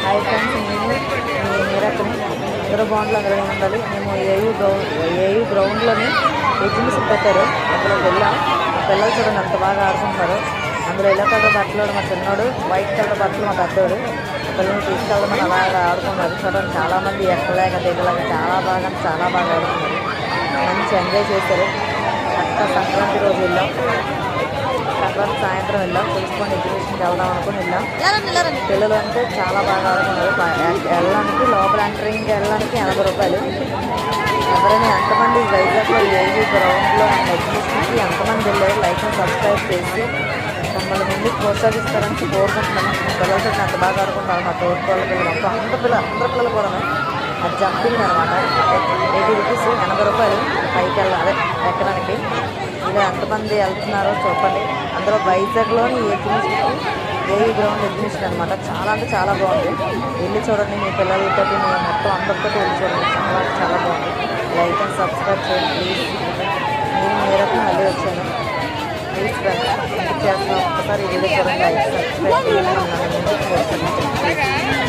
Hi friends, నేను మీరక్కని అందరూ బాగుండాలి, అందరూ ఉండాలి. మేము ఏయూ గ్రౌండ్లోని ఎగ్జిబిషన్ పెట్టారు. అందులోకి వెళ్ళాం. పిల్లలు చూడండి అంత బాగా ఆడుకుంటారు. అందులో ఎల్లో కలర్ బట్టలు మా చిన్నోడు, వైట్ కలర్ బట్టలు మా పెద్దోడు. పిల్లల్ని తీసుకెళ్ళమని అలాగా ఆడుకున్నారు. చూడండి చాలామంది ఎక్కలేక దిగలేక చాలా బాగా ఆడుకున్నారు. మంచి ఎంజాయ్ చేశారు. చక్కగా సంక్రాంతి రోజు వెళ్ళాం. సంక్రాంతి సాయంత్రం వెళ్ళాం. తెలుసుకొని ఎగ్జిబిషన్కి వెళ్దాం అనుకుని వెళ్ళాం. పిల్లలు అంటే చాలా బాగా ఆడుకున్నారు. వెళ్ళడానికి లోపల ఎంటరింగ్కి వెళ్ళడానికి 80 రూపాయలు. ఎవరైనా ఎంతమంది వైజాగ్లో ఏయూ గ్రౌండ్లో ఎగ్జిబిషన్కి ఎంతమంది వెళ్ళారు లైక్ అండ్ సబ్స్క్రైబ్ చేసి మమ్మల్ని ముందుకు ప్రోత్సహిస్తారని కోరుకుంటున్నాను. మా పిల్లలతో అంత బాగా ఆడుకుంటారు. మా తోడుకోళ్ళ పిల్లలు మొత్తం అందరి పిల్లలు కూడా అది జంపింగ్ అనమాట. 80 రూపీస్, 80 రూపాయలు పైకి అదే ఎక్కడానికి. ఇలా ఎంతమంది వెళ్తున్నారో చెప్పండి. అందులో వైజాగ్లోని ఏయూ గ్రౌండ్ ఎగ్జిబిషన్ అనమాట. చాలా అంటే చాలా బాగుంది. వెళ్ళి చూడండి మీ పిల్లలతో, మీ మొత్తం అందరితో వెళ్ళి చూడండి. చాలా బాగుంది. లైక్ అండ్ సబ్స్క్రైబ్ చేయండి ప్లీజ్. నేను మీరకు మళ్ళీ వచ్చాను. ప్లీజ్ ఫ్రెండ్స్, ఎందుకు చేస్తున్నాం ఒక్కసారి వీడియో చూడండి. లైక్ సబ్స్క్రైబ్ చేయండి.